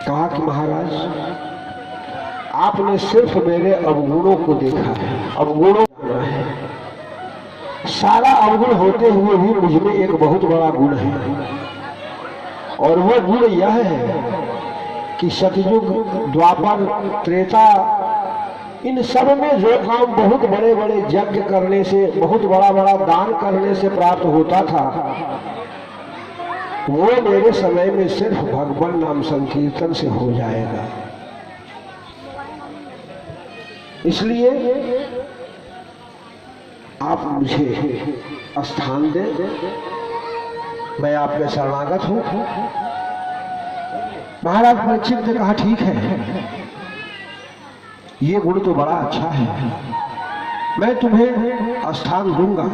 कहा कि महाराज आपने सिर्फ मेरे अवगुणों को देखा है, अवगुणों है, सारा अवगुण होते हुए भी मुझमें एक बहुत बड़ा गुण है, और वो गुण यह है कि सतयुग, द्वापर, त्रेता, इन सब में जो काम बहुत बड़े बड़े यज्ञ करने से, बहुत बड़ा बड़ा दान करने से प्राप्त होता था, वो मेरे समय में सिर्फ भगवान नाम संकीर्तन से हो जाएगा। इसलिए आप मुझे स्थान दें, मैं आपके शरणागत हूं। महाराज परीक्षित ने कहा ठीक है, ये गुण तो बड़ा अच्छा है, मैं तुम्हें स्थान दूंगा,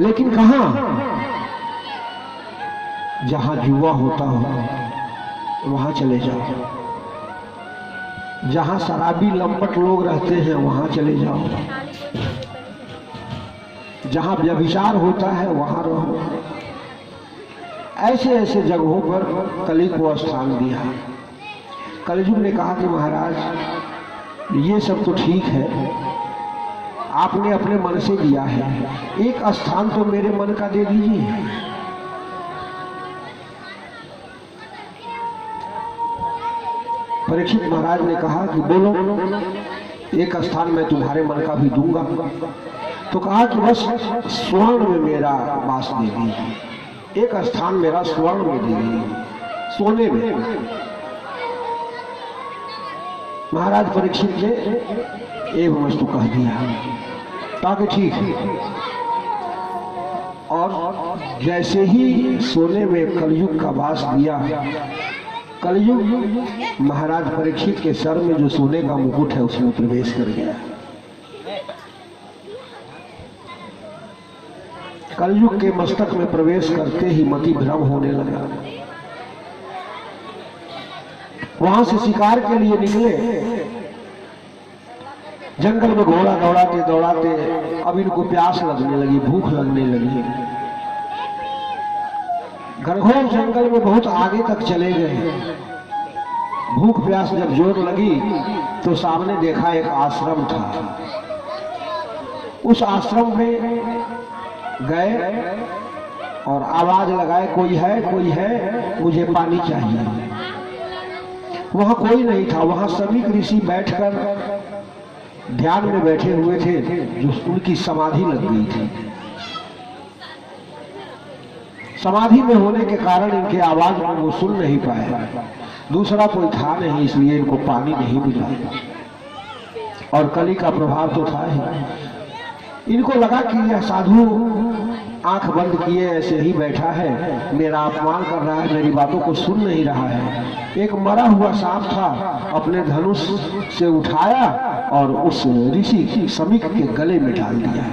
लेकिन कहां? जहां जुआ होता हो वहां चले जाओ, जहां शराबी लंपट लोग रहते हैं वहां चले जाओ, जहां व्यभिचार होता है वहां रहो। ऐसे ऐसे जगहों पर कली को स्थान दिया। कलयुग ने कहा कि महाराज ये सब तो ठीक है, आपने अपने मन से दिया है, एक स्थान तो मेरे मन का दे दीजिए। परीक्षित महाराज ने कहा कि बोलो, एक स्थान मैं तुम्हारे मन का भी दूंगा। तो कहा कि बस स्वर्ण में मेरा वास दे दीजिए, एक स्थान मेरा स्वर्ण में दे दीजिए, सोने में। महाराज परीक्षित ने एक वस्तु कह दिया, ताकि ठीक है। और जैसे ही सोने में कलयुग का वास दिया, कलयुग महाराज परीक्षित के सर में जो सोने का मुकुट है उसमें प्रवेश कर गया। कलयुग के मस्तक में प्रवेश करते ही मति भ्रम होने लगा। वहां से शिकार के लिए निकले, जंगल में घोड़ा दौड़ाते दौड़ाते अब इनको प्यास लगने लगी, भूख लगने लगी। घनघोर जंगल में बहुत आगे तक चले गए। भूख प्यास जब जोर लगी तो सामने देखा एक आश्रम था। उस आश्रम में गए और आवाज लगाए, कोई है, कोई है, मुझे पानी चाहिए। वहां कोई नहीं था। वहां सभी ऋषि बैठकर ध्यान में बैठे हुए थे, जो उनकी समाधि लग गई थी। समाधि में होने के कारण इनके आवाज में वो सुन नहीं पाए। दूसरा कोई था नहीं, इसलिए इनको पानी नहीं मिला। और कली का प्रभाव तो था ही। इनको लगा कि यह साधु आंख बंद किए ऐसे ही बैठा है, मेरा अपमान कर रहा है, मेरी बातों को सुन नहीं रहा है। एक मरा हुआ सांप था, अपने धनुष से उठाया और उस ऋषि समीक के गले में डाल दिया।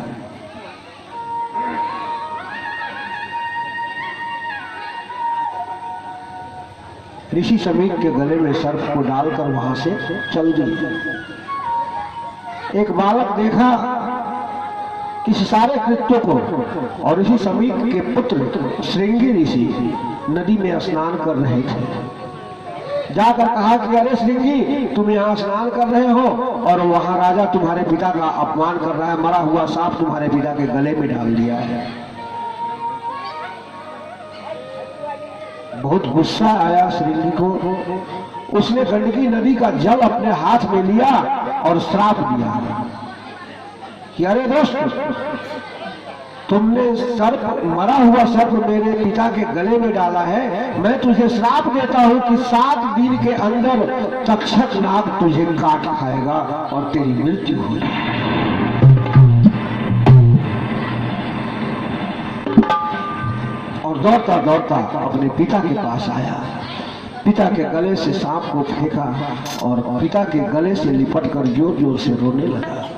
ऋषि समीक के गले में सर्प को डालकर वहां से चल गई। एक बालक देखा कि सारे कृत्यों को, और ऋषि समीक के पुत्र श्रृंगी ऋषि नदी में स्नान कर रहे थे। जाकर कहा कि अरे श्रृंगी, तुम यहाँ स्नान कर रहे हो और वहां राजा तुम्हारे पिता का अपमान कर रहा है, मरा हुआ सांप तुम्हारे पिता के गले में डाल दिया है। बहुत गुस्सा आया श्रृंगी को। उसने गंडकी नदी का जल अपने हाथ में लिया और श्राप दिया कि अरे दोस्त, तुमने सर्प, मरा हुआ सर्प मेरे पिता के गले में डाला है, मैं तुझे श्राप देता हूं कि 7 दिन के अंदर तक्षक नाग तुझे काट खाएगा और तेरी मृत्यु हो जाएगी। और दौड़ता दौड़ता अपने पिता के पास आया, पिता के गले से सांप को फेंका और पिता के गले से लिपटकर जोर जोर से रोने लगा।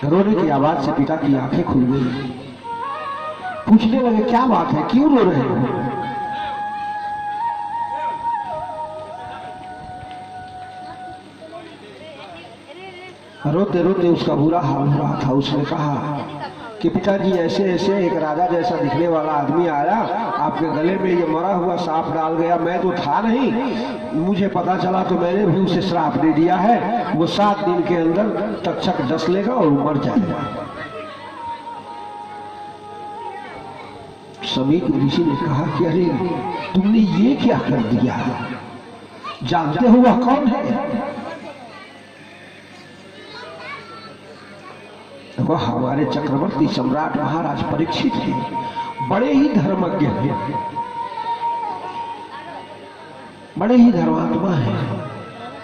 रोने की आवाज से पिता की आंखें खुल गई। पूछने लगे, क्या बात है, क्यों रो रहे हो? रोते रोते उसका बुरा हाल हो रहा था। उसने कहा कि पिताजी, ऐसे ऐसे एक राजा जैसा दिखने वाला आदमी आया, आपके गले में ये मरा हुआ सांप डाल गया, मैं तो था नहीं, मुझे पता चला तो मैंने भी उसे श्राप दे दिया है, वो 7 दिन के अंदर तक्षक डस लेगा और मर जाएगा। समीक ऋषि ने कहा कि अरे तुमने ये क्या कर दिया, जानते हो वह कौन है? वह हमारे चक्रवर्ती सम्राट महाराज परीक्षित हैं, बड़े ही धर्मज्ञ हैं, बड़े ही धर्मात्मा हैं।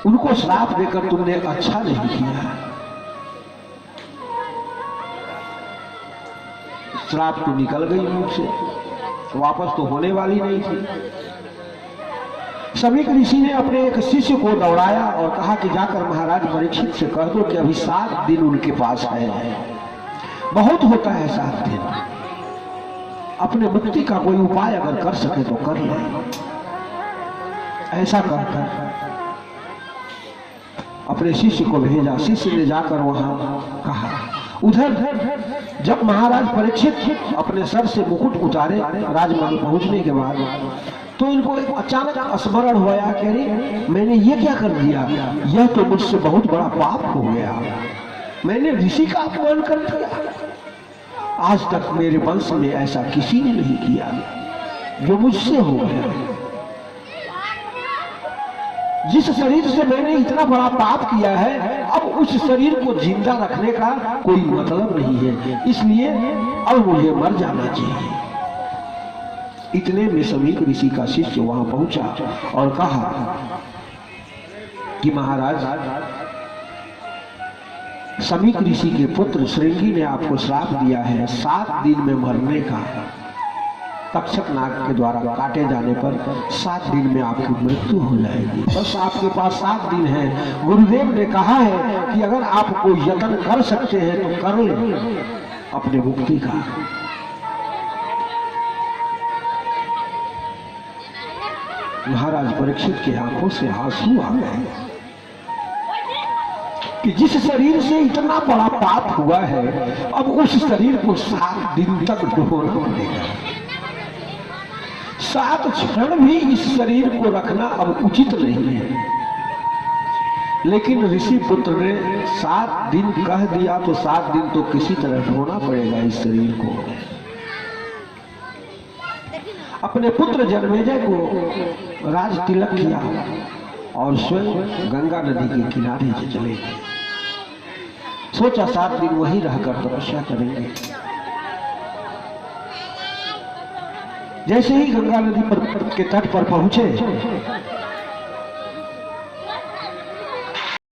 उनको श्राप देकर तुमने अच्छा नहीं किया। श्राप तो निकल गई मुंह से, वापस तो होने वाली नहीं थी। समीक ऋषि ने अपने एक शिष्य को दौड़ाया और कहा कि जाकर महाराज परीक्षित से कह दो कि अभी 7 दिन उनके पास है, बहुत होता है 7 दिन, अपने मुक्ति का कोई उपाय अगर कर सके तो कर ले। ऐसा कहकर अपने शिष्य को भेजा। शिष्य ने जाकर वहां कहा। उधर जब महाराज परीक्षित अपने सर से मुकुट उतारे राजमहल पहुंचने के बाद, तो इनको अचानक स्मरण हुआ कि अरे मैंने ये क्या कर दिया, यह तो मुझसे बहुत बड़ा पाप हो गया, मैंने ऋषि का अपमान कर दिया। आज तक मेरे वंश में ऐसा किसी ने नहीं किया जो मुझसे हो गया। जिस शरीर से मैंने इतना बड़ा पाप किया है, अब उस शरीर को जिंदा रखने का कोई मतलब नहीं है, इसलिए अब मुझे मर जाना चाहिए। इतने में समीक ऋषि का शिष्य वहां पहुंचा और कहा कि महाराज, समीक ऋषि के पुत्र श्रृंगी ने आपको श्राप दिया है 7 दिन में मरने का। तक्षक नाग के द्वारा काटे जाने पर 7 दिन में आपकी मृत्यु हो जाएगी। बस आपके पास 7 दिन है। गुरुदेव ने कहा है कि अगर आप कोई यत्न कर सकते हैं तो कर लें अपने मुक्ति का। महाराज परीक्षित की आंखों से आंसू आ गए कि जिस शरीर से इतना बड़ा पाप हुआ है, अब उस शरीर को 7 दिन तक डुबोना पड़ेगा। 7 क्षण भी इस शरीर को रखना अब उचित नहीं है। लेकिन ऋषि पुत्र ने 7 दिन कह दिया तो 7 दिन तो किसी तरह ढोना पड़ेगा इस शरीर को। अपने पुत्र जन्मेजय को राज तिलक किया और स्वयं गंगा नदी के किनारे से चले गए। सोचा 7 दिन वहीं रहकर तपस्या करेंगे। जैसे ही गंगा नदी के तट पर पहुंचे